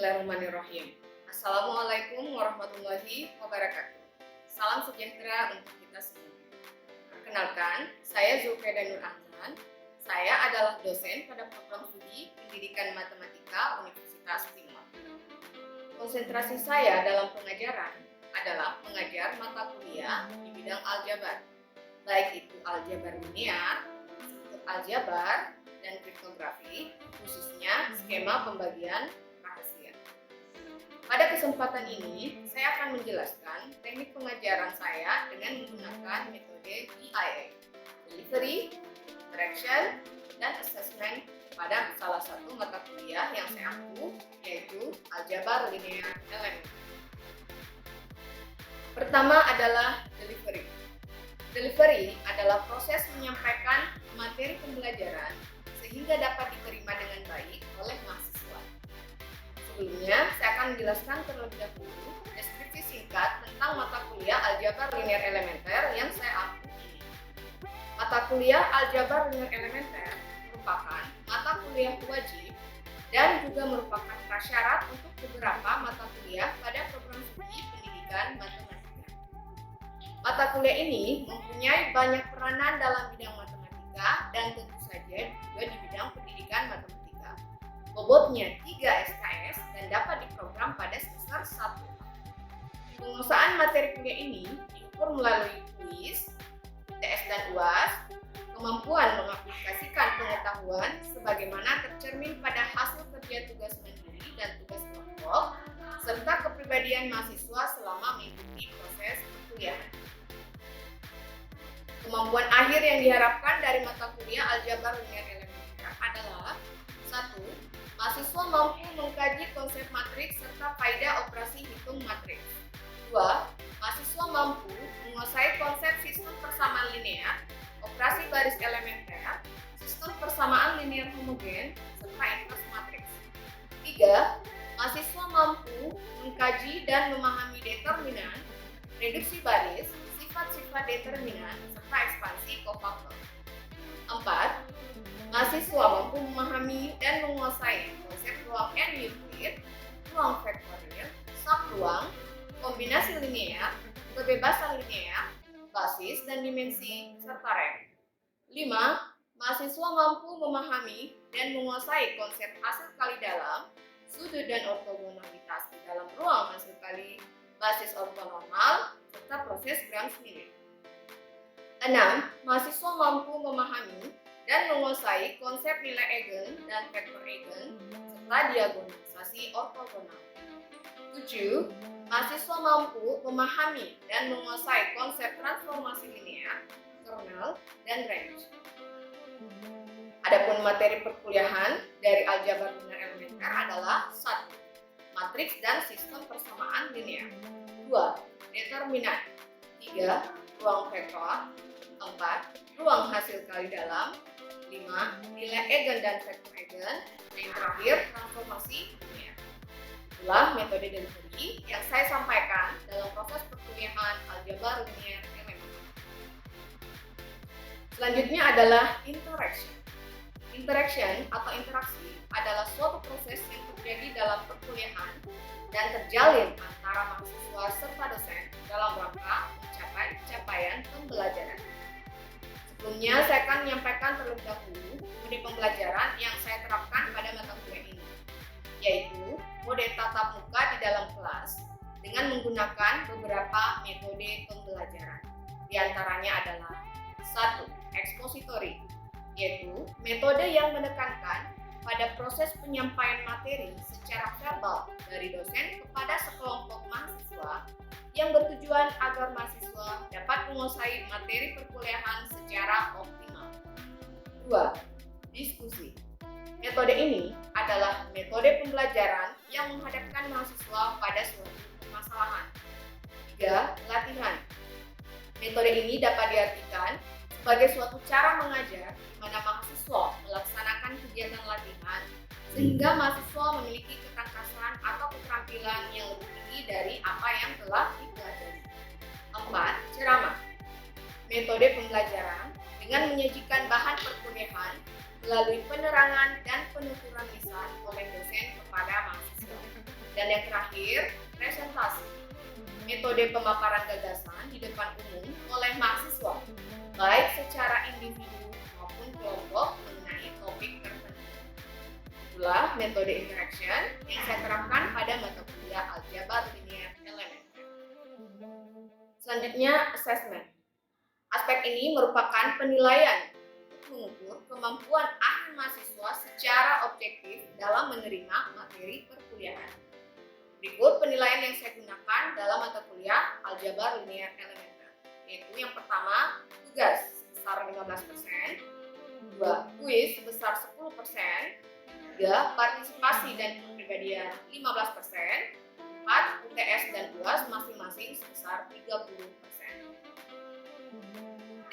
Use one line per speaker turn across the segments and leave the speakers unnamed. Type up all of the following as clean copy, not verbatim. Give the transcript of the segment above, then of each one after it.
Bismillahirrahmanirrahim. Assalamualaikum warahmatullahi wabarakatuh. Salam sejahtera untuk kita semua. Perkenalkan, saya Zulfeda Nur Ahsan. Saya adalah dosen pada program studi Pendidikan Matematika Universitas Timur. Konsentrasi saya dalam pengajaran adalah mengajar mata kuliah di bidang aljabar, baik itu aljabar linear, struktur aljabar, dan kriptografi, khususnya skema pembagian rahasia. Pada kesempatan ini, saya akan menjelaskan teknik pengajaran saya dengan menggunakan metode DIA, Delivery, Interaction, dan Assessment pada salah satu mata kuliah yang saya ampu, yaitu Aljabar Linear Elementer. Pertama adalah Delivery. Delivery adalah proses menyampaikan materi pembelajaran sehingga dapat diterima dengan baik oleh mahasiswa. Sebelumnya, saya akan menjelaskan terlebih dahulu deskripsi singkat tentang mata kuliah Aljabar Linear Elementer yang saya ampu ini. Mata kuliah Aljabar Linear Elementer merupakan mata kuliah wajib dan juga merupakan prasyarat untuk beberapa mata kuliah pada program studi pendidikan matematika. Mata kuliah ini mempunyai banyak peranan dalam bidang matematika dan tentu saja juga di bidang pendidikan matematika. Bobotnya 3 SKS dan dapat diprogram pada semester 1. Penguasaan materi kuliah ini diukur melalui kuis, TS dan UAS, kemampuan mengaplikasikan pengetahuan sebagaimana tercermin pada hasil kerja tugas mandiri dan tugas kelompok, serta kepribadian mahasiswa selama mengikuti proses perkuliahan. Kemampuan akhir yang diharapkan dari mata kuliah Aljabar Linear Elementer adalah 1. Mahasiswa mampu mengkaji konsep matriks serta kaidah operasi hitung matriks. 2. Mahasiswa mampu menguasai konsep sistem persamaan linear, operasi baris elementer, sistem persamaan linear homogen, serta inverse matriks. 3. Mahasiswa mampu mengkaji dan memahami determinan, reduksi baris, sifat-sifat determinan, serta ekspansi kofaktor. 4. Mahasiswa mampu memahami dan menguasai konsep ruang N-Euclid, ruang vektorial, subruang, kombinasi linear, kebebasan linear, basis dan dimensi, serta rank. 5. Mahasiswa mampu memahami dan menguasai konsep hasil kali dalam, sudut dan ortogonalitas di dalam ruang hasil kali, basis ortonormal, serta proses Gram-Schmidt. 6. Mahasiswa mampu memahami dan menguasai konsep nilai eigen dan vektor eigen serta diagonalisasi ortogonal. 7. Mahasiswa mampu memahami dan menguasai konsep transformasi linear, kernel, dan range. Adapun materi perkuliahan dari Aljabar Linear Elementer adalah 1. Matriks dan sistem persamaan linear. 2. Determinan. 3. Ruang vektor. 4. Ruang hasil kali dalam. 5. Nilai eigen dan vektor eigen. Yang terakhir, transformasi linear. Itulah metode delivery yang saya sampaikan dalam proses perkuliahan Aljabar Linear Elementer. Selanjutnya adalah interaction. Interaction atau interaksi adalah suatu proses yang terjadi dalam perkuliahan dan terjalin antara mahasiswa serta dosen dalam rangka mencapai capaian pembelajaran. Sebelumnya, saya akan menyampaikan terlebih dahulu mode pembelajaran yang saya terapkan pada mata kuliah ini, yaitu mode tatap muka di dalam kelas dengan menggunakan beberapa metode pembelajaran. Di antaranya adalah 1. Expository, yaitu metode yang menekankan pada proses penyampaian materi secara verbal dari dosen kepada sekelompok mahasiswa yang bertujuan agar mahasiswa dapat menguasai materi perkuliahan secara optimal. 2. Diskusi. Metode ini adalah metode pembelajaran yang menghadapkan mahasiswa pada suatu permasalahan. 3. Latihan. Metode ini dapat diartikan sebagai suatu cara mengajar di mana mahasiswa melaksanakan kegiatan latihan sehingga mahasiswa memiliki ketangkasan atau keterampilan yang lebih tinggi dari apa yang telah dipelajari. 4. Ceramah. Metode pembelajaran dengan menyajikan bahan perkuliahan melalui penerangan dan penuturan lisan oleh dosen kepada mahasiswa. yang terakhir, presentasi. Metode pemaparan gagasan di depan umum oleh mahasiswa, baik secara individu maupun kelompok mengenai topik tertentu. Itulah metode interaction yang saya terapkan pada mata kuliah Aljabar Linear Elementer. Selanjutnya, assessment. Aspek ini merupakan penilaian mengukur kemampuan akhir mahasiswa secara objektif dalam menerima materi perkuliahan. Berikut penilaian yang saya gunakan dalam mata kuliah Aljabar Linear Elementer, yaitu yang pertama, tugas sebesar 15%, 2. Kuis sebesar 10%, 3. Partisipasi dan kepribadian 15%, 4. UTS dan UAS masing-masing sebesar 30%.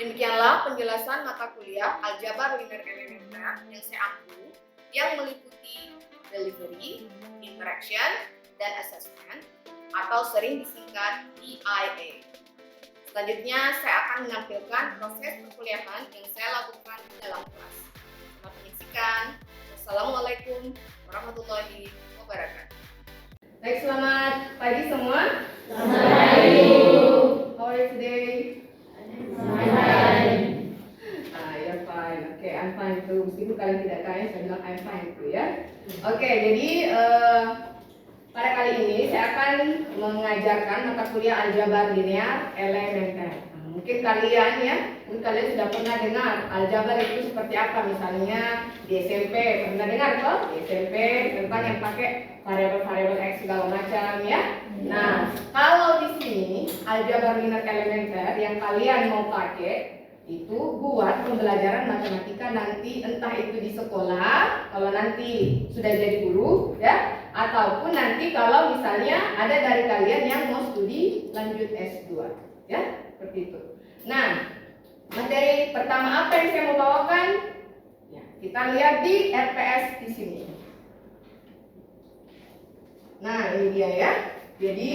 Demikianlah penjelasan mata kuliah Aljabar Linear Elementer yang saya ampu, yang meliputi delivery, interaction, dan assessment, atau sering disingkat EIA. Selanjutnya, saya akan menampilkan proses perkuliahan yang saya lakukan di dalam kelas. Selamat menyaksikan. Wassalamualaikum warahmatullahi wabarakatuh. Baik, selamat pagi semua.
Selamat pagi.
How are you today?
Fine.
You're fine. Okay, I'm fine too. Meskipun kalian tidak kaya, saya bilang I'm fine too ya. Oke, jadi pada kali ini saya akan mengajarkan mata kuliah Aljabar Linear Elementer. Mungkin kalian sudah pernah dengar aljabar itu seperti apa, misalnya di SMP pernah dengar toh? Di SMP tentang yang pakai variabel-variabel X segala macam ya. Nah, kalau di sini Aljabar Linear Elementer yang kalian mau pakai itu buat pembelajaran matematika nanti, entah itu di sekolah kalau nanti sudah jadi guru ya, ataupun nanti kalau misalnya ada dari kalian yang mau studi lanjut S2 ya, seperti itu. Nah, materi pertama apa yang saya mau bawakan? Ya, kita lihat di RPS di sini. Nah, ini dia ya. Jadi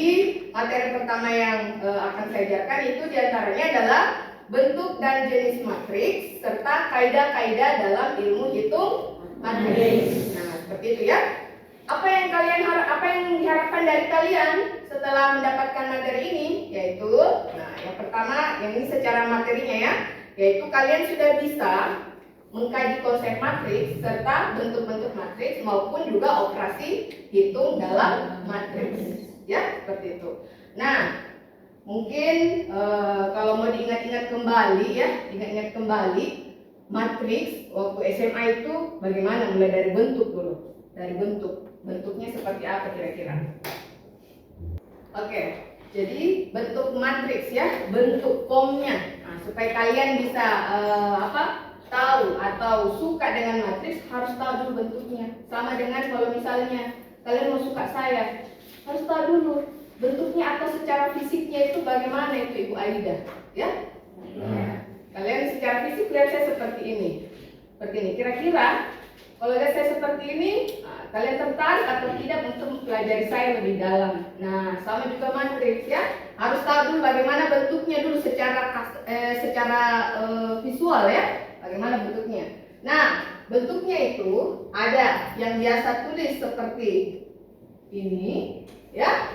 materi pertama yang akan saya ajarkan itu diantaranya adalah bentuk dan jenis matriks serta kaidah-kaidah dalam ilmu hitung matriks. Nah, seperti itu ya. Apa yang diharapkan dari kalian setelah mendapatkan materi ini, yaitu yang pertama, yang ini secara materinya ya, yaitu kalian sudah bisa mengkaji konsep matriks serta bentuk-bentuk matriks maupun juga operasi hitung dalam matriks ya, seperti itu. Nah, mungkin kalau mau diingat-ingat kembali ya, ingat-ingat kembali matriks waktu SMA itu bagaimana, mulai dari bentuk dulu. Dari bentuknya seperti apa kira-kira? Oke, jadi bentuk matriks ya, bentuk formnya. Nah, supaya kalian bisa tahu atau suka dengan matriks, harus tahu dulu bentuknya. Sama dengan kalau misalnya kalian mau suka saya, harus tahu dulu bentuknya atau secara fisiknya itu bagaimana itu Ibu Aida, ya? Kalian secara fisik lihat saya seperti ini, Kira-kira kalau lihat saya seperti ini, kalian tertarik atau tidak untuk mempelajari saya lebih dalam? Nah, sama juga matriks ya, harus tahu dulu bagaimana bentuknya dulu secara visual ya, bagaimana bentuknya. Nah, bentuknya itu ada yang biasa tulis seperti ini, ya.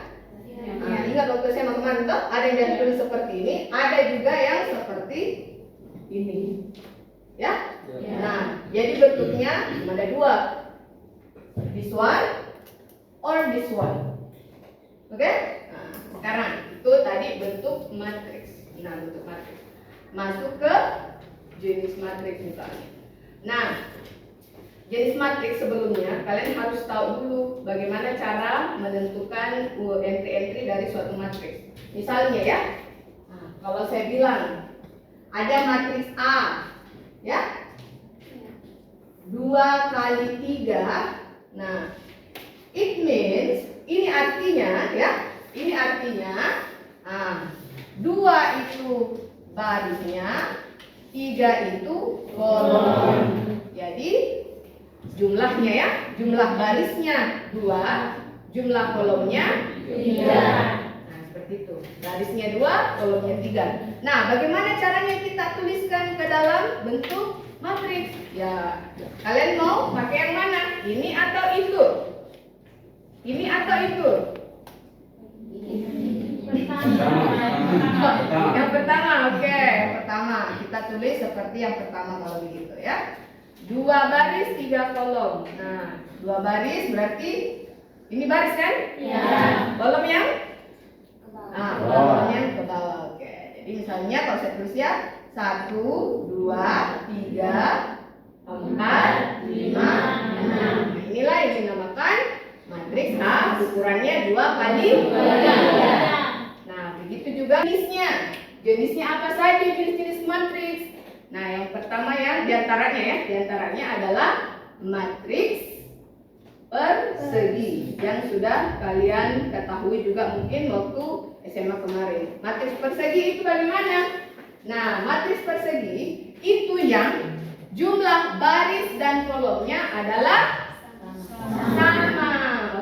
Nah, ingat waktu saya kemarin tuh ada yang biasa tulis seperti ini, ada juga yang seperti ini, ya. Nah, jadi bentuknya ada dua, this one or this one. Oke? Nah, sekarang itu tadi bentuk matriks. Nah, bentuk matriks. Masuk ke jenis matriks misalnya. Nah, jenis matriks sebelumnya kalian harus tahu dulu bagaimana cara menentukan entry-entry dari suatu matriks. Misalnya ya, kalau saya bilang ada matriks A, ya, 2 kali 3. Nah, it means ini artinya ya, 2 itu barisnya, 3 itu kolom. Jadi jumlahnya ya, jumlah barisnya 2, jumlah kolomnya 3. Nah, seperti itu. Barisnya 2, kolomnya 3. Nah, bagaimana caranya kita tuliskan ke dalam bentuk matriks? Ya, kalian mau pakai yang mana? Ini atau itu? Ini atau itu? Yang pertama, oke. Pertama, kita tulis seperti yang pertama kalau begitu ya. 2 baris 3 kolom. Nah, 2 baris berarti ini baris kan?
Iya.
Kolom yang? Kolom yang ke bawah. Oke. Jadi misalnya kalau saya tulis ya 1, 2, 3, 4, 5, 6. Nah, inilah yang dinamakan matriks A, ukurannya 2 kali 3. Nah, begitu juga jenisnya. Jenisnya apa saja jenis-jenis matriks? Nah, yang pertama yang diantaranya adalah matriks persegi yang sudah kalian ketahui juga mungkin waktu SMA kemarin. Matriks persegi itu bagaimana? Nah, matriks persegi itu yang jumlah baris dan kolomnya adalah sama.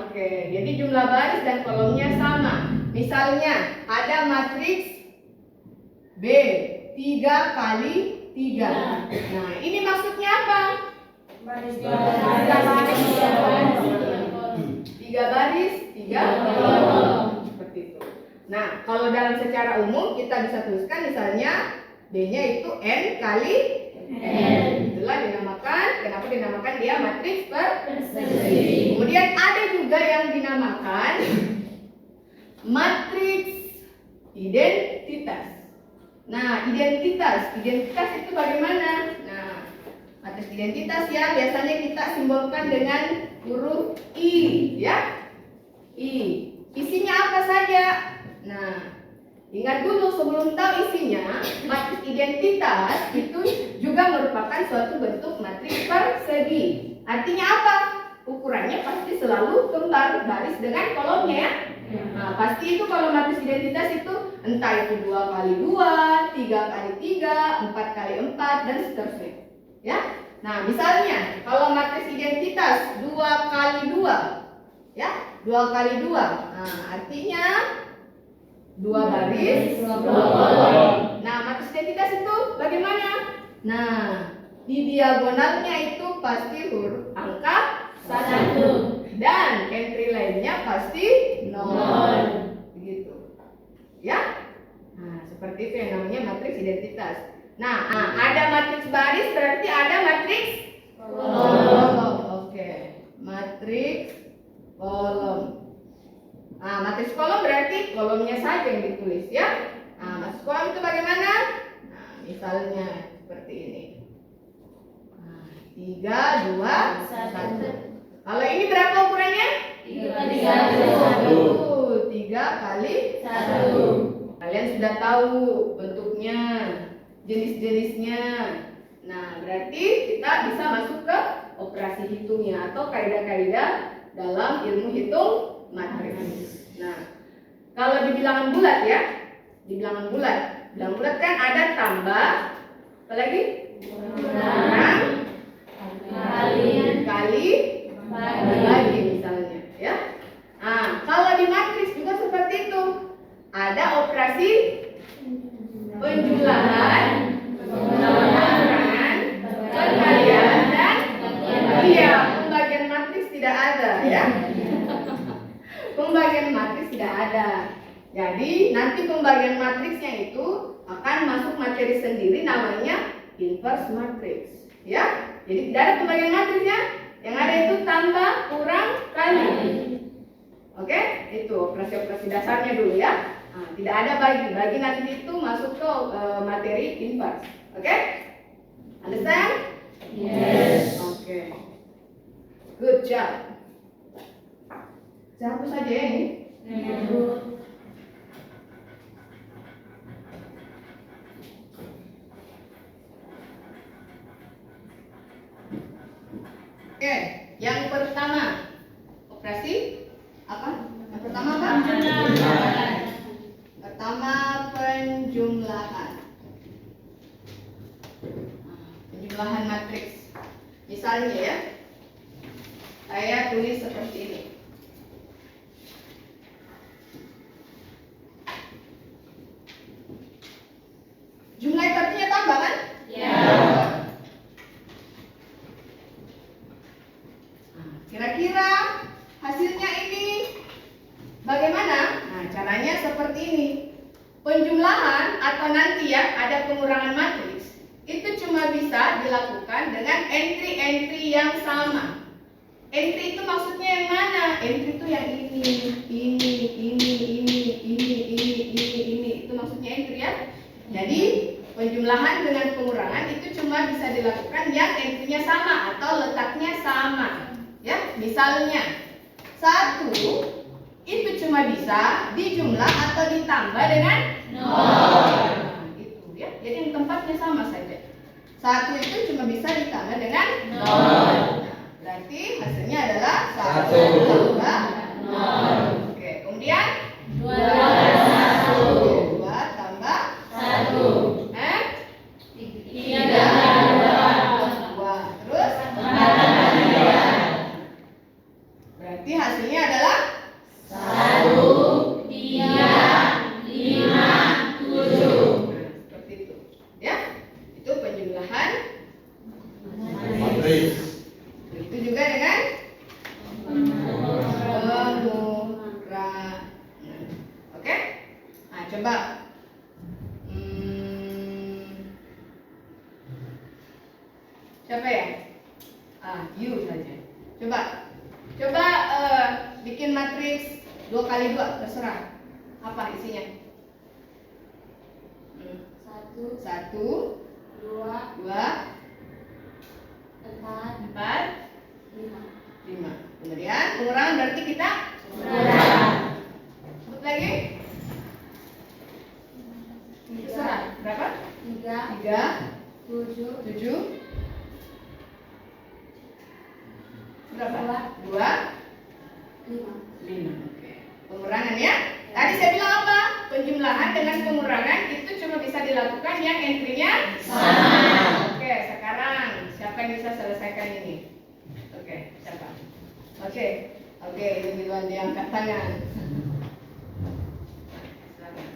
Oke, jadi jumlah baris dan kolomnya sama. Misalnya ada matriks B 3 kali 3. Nah, ini maksudnya apa? 3 baris 3 kolom. Seperti itu. Nah, kalau dalam secara umum kita bisa tuliskan misalnya B-nya itu N kali N. Itulah dinamakan, kenapa dinamakan dia matriks persegi. Kemudian ada juga yang dinamakan matriks identitas. Nah, identitas itu bagaimana? Nah, matriks identitas ya biasanya kita simbolkan dengan huruf I, ya. I. Isinya apa saja? Nah, ingat dulu sebelum tahu isinya, matriks identitas itu juga merupakan suatu bentuk matriks persegi. Artinya apa? Ukurannya pasti selalu kembar baris dengan kolomnya ya. Nah, pasti itu kalau matriks identitas itu entah itu 2 kali 2, 3 kali 3, 4 kali 4 dan seterusnya. Ya. Nah, misalnya kalau matriks identitas 2 kali 2, ya, 2 kali 2. Nah, artinya 2 baris 2 kolom. Nah, matriks identitas itu bagaimana? Nah, di diagonalnya itu pasti huruf angka 1 dan entry lainnya pasti 0. Begitu. Ya? Nah, seperti itu yang namanya matriks identitas. Nah, ada matriks baris berarti ada matriks kolom. Oke. Matriks kolom. Nah, matriks kolom berarti kolomnya saja yang ditulis ya. Nah, matriks kolom itu bagaimana? Nah, misalnya seperti ini. Nah, 3, 2, 1. Kalau ini berapa ukurannya?
3 kali 1.
3 kali 1. Kalian sudah tahu bentuknya, jenis-jenisnya. Nah, berarti kita bisa masuk ke operasi hitungnya atau kaidah-kaidah dalam ilmu hitung matriks. Nah, kalau di bilangan bulat ya, di bilangan bulat kan ada tambah, apa lagi? Kurang, kali, bagi misalnya, ya. Nah, kalau di matriks juga seperti itu. Ada operasi penjumlahan, pengurangan, perkalian dan pembagian matriks tidak ada, ya. Pembagian matriks tidak ada. Jadi nanti pembagian matriksnya itu akan masuk materi sendiri namanya inverse matrix, ya. Jadi tidak ada pembagian matriksnya. Yang ada itu tambah, kurang, kali. Oke, itu operasi-operasi dasarnya dulu ya. Nah, tidak ada bagi. Bagi nanti itu masuk ke materi inverse. Oke? Understand?
Yes.
Oke. Good job. Siapa saja ya ini? Oke, yang pertama operasi apa? Yang pertama apa? Pertama penjumlahan. Penjumlahan matriks. Misalnya ya, saya tulis seperti ini. Jumlah itu artinya tambah kan?
Ya.
Kira-kira hasilnya ini penjumlahan atau nanti ya ada pengurangan matriks itu cuma bisa dilakukan dengan entry-entry yang sama. Entry itu maksudnya yang mana? Entry itu yang ini. Itu maksudnya entry ya. Jadi penjumlahan dengan pengurangan itu cuma bisa dilakukan yang entry-nya sama atau letaknya sama. Ya, misalnya 1 itu cuma bisa dijumlah atau ditambah dengan 0. Nah, itu ya. Jadi yang tempatnya sama saja. 1 itu cuma bisa ditambah dengan 0. Nah, berarti hasilnya adalah 1 tambah 0. Oke, kemudian 2 tambah 1. 3 2. Terus 4. Berarti hasilnya adalah 1, 3, 5, 7. Nah, seperti itu. Ya. Itu penjumlahan matriks. Itu juga dengan pengurangan. Oke? Nah, coba siapa ya? You saja. Coba bikin matriks 2 kali 2, terserah. Apa isinya? 1, 2, 4, 5. Kemudian pengurangan berarti kita sebut lagi. Terserah. Berapa? 3, 7. Berapa? 2, 5. Oke. Pengurangan ya. Tadi saya bilang apa? Penjumlahan dengan pengurangan itu cuma bisa dilakukan yang entry-nya sama. Oke, sekarang siapa yang bisa selesaikan ini? Oke, siapa? Oke, ini duluan dia angkat tangan. Silakan.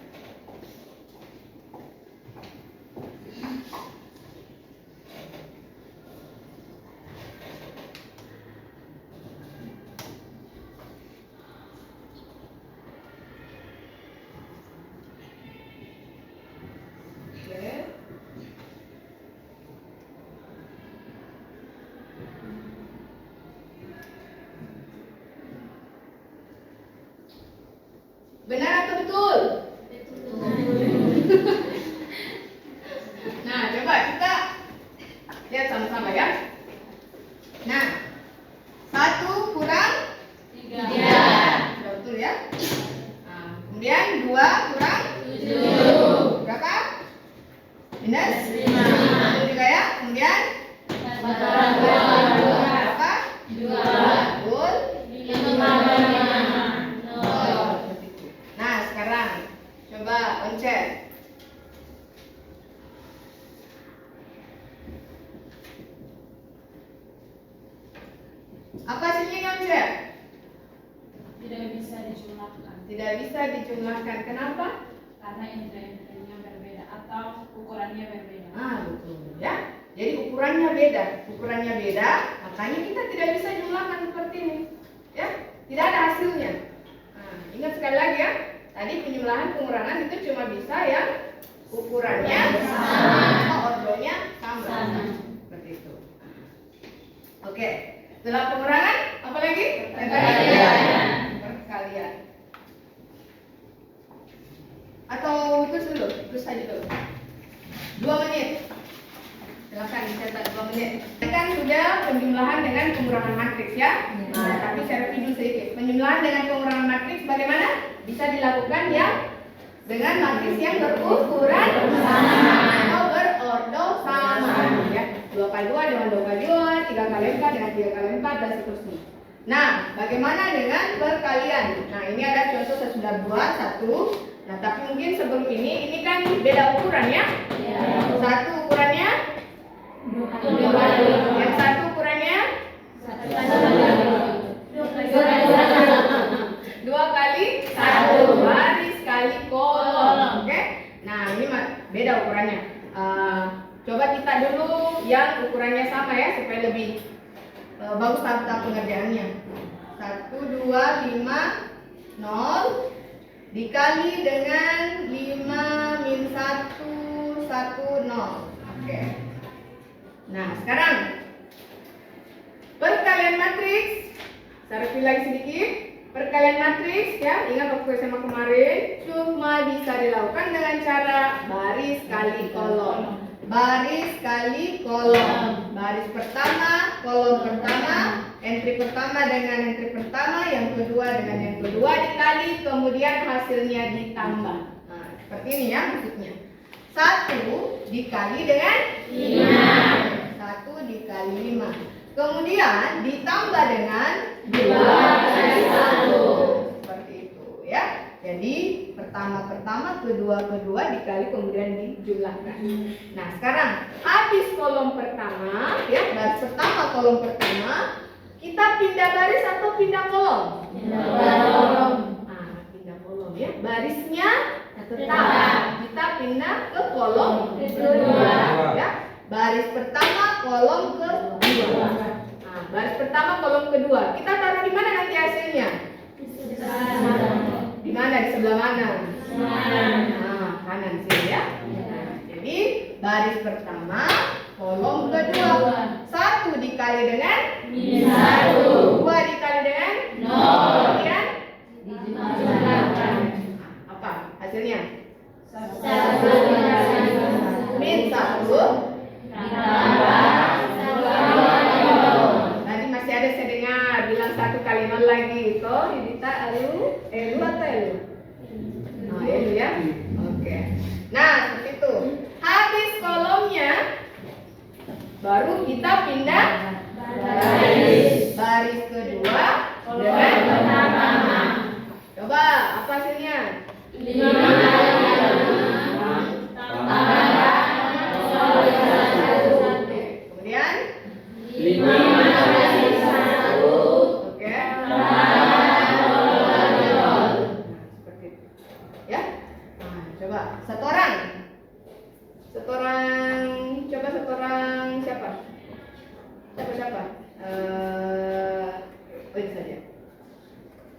Benar atau betul? Nah, coba kita lihat sama-sama ya. Nah, 1 kurang 3. Sudah betul ya? Nah, kemudian 2 kurang 7. Berapa? Minus 5. Betul juga ya? Kemudian 4 kurang 2. Berapa? 2. Betul? 5. Coba pencet. Apa hasilnya pencet?
Tidak bisa dijumlahkan.
Tidak bisa dijumlahkan. Kenapa?
Karena entry-entry-nya berbeda atau ukurannya berbeda.
Betul ya. Jadi ukurannya beda, makanya kita tidak bisa jumlahkan seperti ini. Ya, tidak ada hasilnya. Nah, ingat sekali lagi ya. Tadi penjumlahan pengurangan itu cuma bisa yang ukurannya sama atau ordonya sama. Seperti itu. Oke. Setelah pengurangan apa lagi? Perkalian. Atau terus saja dulu. 2 menit. Silakan dicatat 2 menit. Ini kan sudah penjumlahan dengan pengurangan matriks ya. Nah, tapi saya review sedikit. Penjumlahan dengan pengurangan matriks bagaimana? Bisa dilakukan yang dengan matriks yang berukuran sama atau berordo sama ya. 2 kali 2 dengan 2 kali 2, 3 kali 4 dengan 3 kali 4 dan seterusnya. Nah, bagaimana dengan perkalian? Nah, ini ada contoh saya sudah buat 1. Nah, tapi mungkin sebelum ini kan beda ukuran ya. 1 ukurannya 2. Yang 1 ukurannya 2 kali 1 baris kali kolom. Oke. Nah, ini beda ukurannya. Coba kita dulu yang ukurannya sama ya supaya lebih bagus tahap pengerjaannya. 1, 2, 5, 0 dikali dengan 5 1, 0. Oke. Nah, sekarang perkalian matriks. Saya review lagi sedikit. Perkalian matriks ya, ingat waktu SMA kemarin cuma bisa dilakukan dengan cara baris kali kolom. Baris kali kolom. Baris pertama, kolom pertama, entry pertama dengan entry pertama, yang kedua dengan yang kedua dikali, kemudian hasilnya ditambah. Nah, seperti ini ya maksudnya. 1 dikali dengan 5. 1 dikali 5. Kemudian ditambah dengan 2 kali 1. Seperti itu ya. Jadi pertama, kedua dikali kemudian dijumlahkan. Nah, sekarang habis kolom pertama ya, baris pertama kolom pertama, kita pindah baris atau pindah kolom? Pindah kolom. Nah, pindah kolom ya. Barisnya tetap. Kita pindah ke kolom kedua ya. Baris pertama kolom kedua. Nah, baris pertama kolom kedua. Kita taruh di mana nanti hasilnya? Di mana? Di sebelah mana? Nah, kanan sini ya. Nah, jadi baris pertama kolom kedua. 1 dikali dengan 1. 2 dikali dengan 0. Kemudian apa hasilnya? 1 min 1 tadi masih ada saya dengar bilang 1 kali 0 lagi. Toh Yudita Elu atau Elu? Oh, Elu ya. Oke. Nah, seperti itu. Habis kolomnya baru kita pindah baris kedua dengan pertama. Coba apa hasilnya? 5 kemudian 5 kali 1. Oke. Seperti itu. Ya. Nah, coba setoran. Coba setoran siapa? Siapa? Itu saja.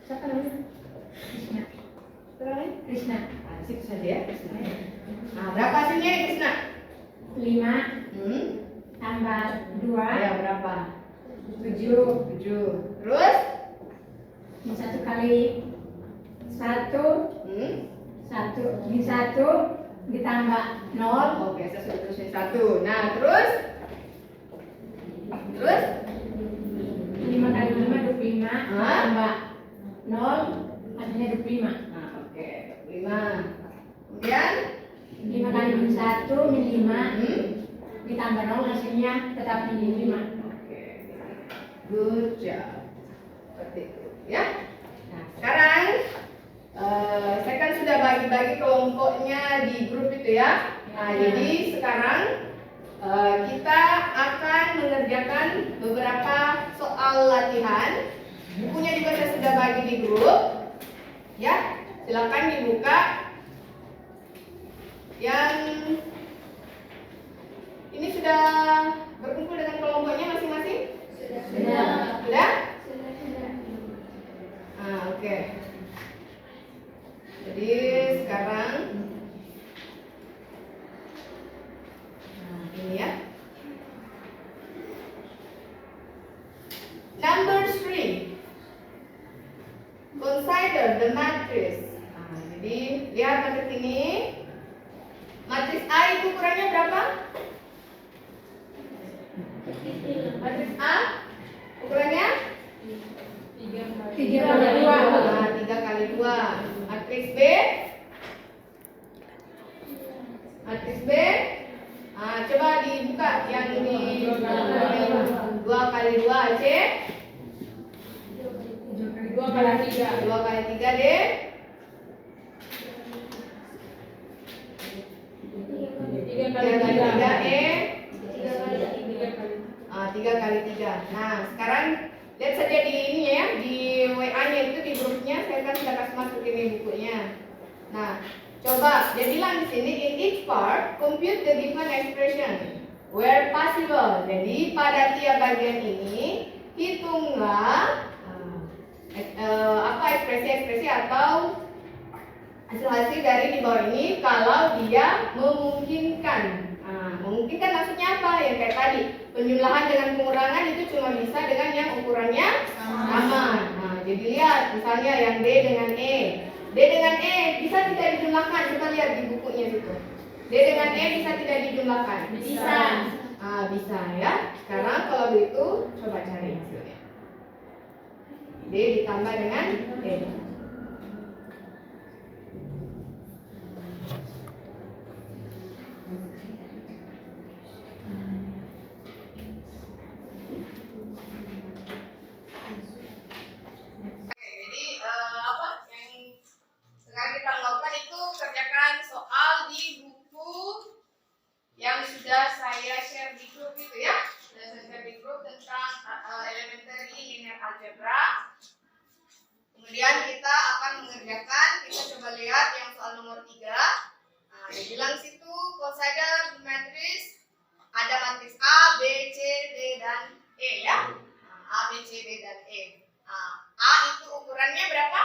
Siapa namanya? Krishna. Setoran Krishna. Nah, situ saja ya, Krishna. Nah, berapa hasilnya nih Krishna?
5 tambah 2
Ya, berapa?
7.
Terus?
1 kali 1 min 1 ditambah 0.
Oke, saya sudah tulisin 1. Nah, terus?
5 kali 5 25 tambah 0 hasilnya 25.
Nah, oke, 5. Kemudian
5 kali min 1 min 5 ditambah 0 hasilnya tetap min 5.
Oke. Good job. Seperti itu, ya. Nah, sekarang saya kan sudah bagi-bagi kelompoknya di grup itu ya. Nah, jadi sekarang kita akan mengerjakan beberapa soal latihan. Bukunya juga saya sudah bagi di grup. Ya, silakan dibuka. Yang ini sudah berkumpul dengan kelompoknya masing-masing? Sudah? Ah, oke. Jadi sekarang ini ya. Number 3. Consider the matrix. Nah, jadi lihat matris ini. Matris A itu ukurannya berapa? Matris A ukurannya
3 kali 2.
Nah, 3 kali 2. Matris B. Nah, coba dibuka yang di 2 kali 2 C.
2 kali 3.
2 kali 3 D.
3
3 kali 3 E.
3
3 kali 3. Nah, sekarang lihat saja di ini ya, di WA-nya itu di grupnya saya kan sudah kasih masuk ini bukunya. Nah, coba dia bilang di sini in each part compute the given expression where possible. Jadi pada tiap bagian ini hitunglah apa ekspresi-ekspresi atau Hasil-hasil dari di bawah ini kalau dia memungkinkan. Nah, memungkinkan maksudnya apa? Yang kayak tadi, penjumlahan dengan pengurangan itu cuma bisa dengan yang ukurannya sama. Nah, jadi lihat misalnya yang D dengan E. D dengan E bisa tidak dijumlahkan? Coba lihat di bukunya situ. D dengan E bisa tidak dijumlahkan?
Bisa.
Bisa ya. Sekarang kalau begitu coba cari hasilnya. D ditambah dengan E. Sekarang kita lakukan itu kerjakan soal di buku yang sudah saya share di grup itu ya. Sudah saya share di grup tentang elementary linear algebra. Kemudian kita akan mengerjakan, kita coba lihat yang soal nomor 3. Nah, dia bilang situ consider matrix, ada matris A, B, C, D, dan E ya. Nah, A, B, C, D, dan E. Nah, A itu ukurannya berapa?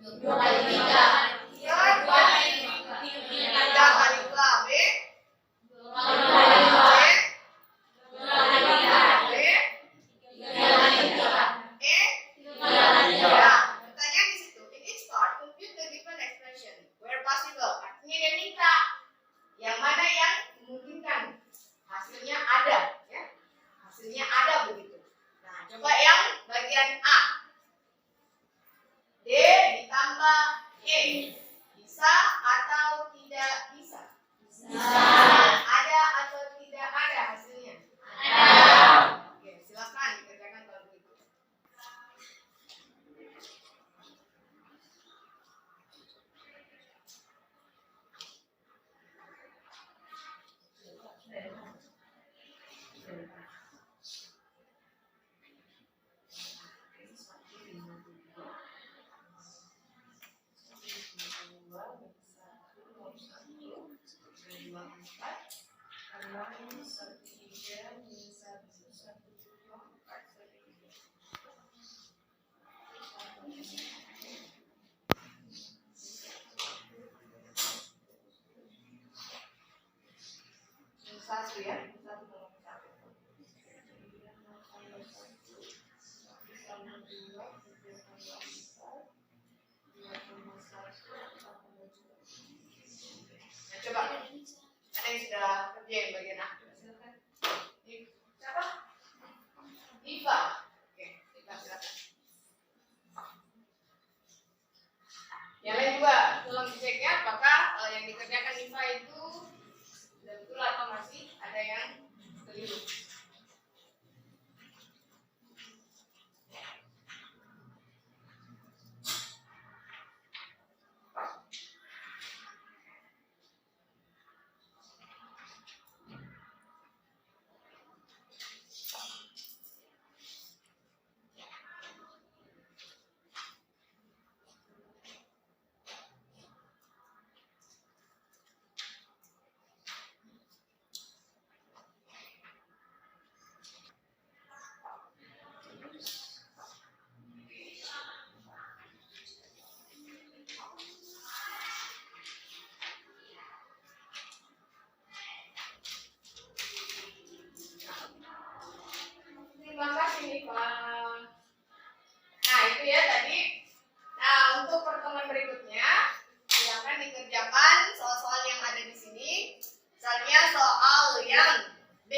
2 kali 3.
3 kali 2. B
2 kali 2.
C
2 kali 3.
D
3 kali 3.
E
3 kali 3.
ya. Pertanyaan di situ, in each part compute the given expression where possible. Artinya dia minta yang mana yang memungkinkan. Hasilnya ada ya. Hasilnya ada begitu. Nah, coba yang bagian A. D ditambah E. Bisa atau tidak bisa?
Bisa.
Ada atau tidak ada hasilnya?
Ada.
Oke, silakan dikerjakan kalau begitu. Satu ya, 1,1. Coba, ada yang sudah kerjain bagian A? Silakan. Siapa? Diva. Oke, Diva silakan. Yang lain juga tolong dicek ya, apakah yang dikerjakan Diva itu sudah betul atau masih ada yang keliru. Terima kasih Diva. Nah itu ya tadi. Nah untuk pertemuan berikutnya silakan dikerjakan soal-soal yang ada di sini. Misalnya soal yang B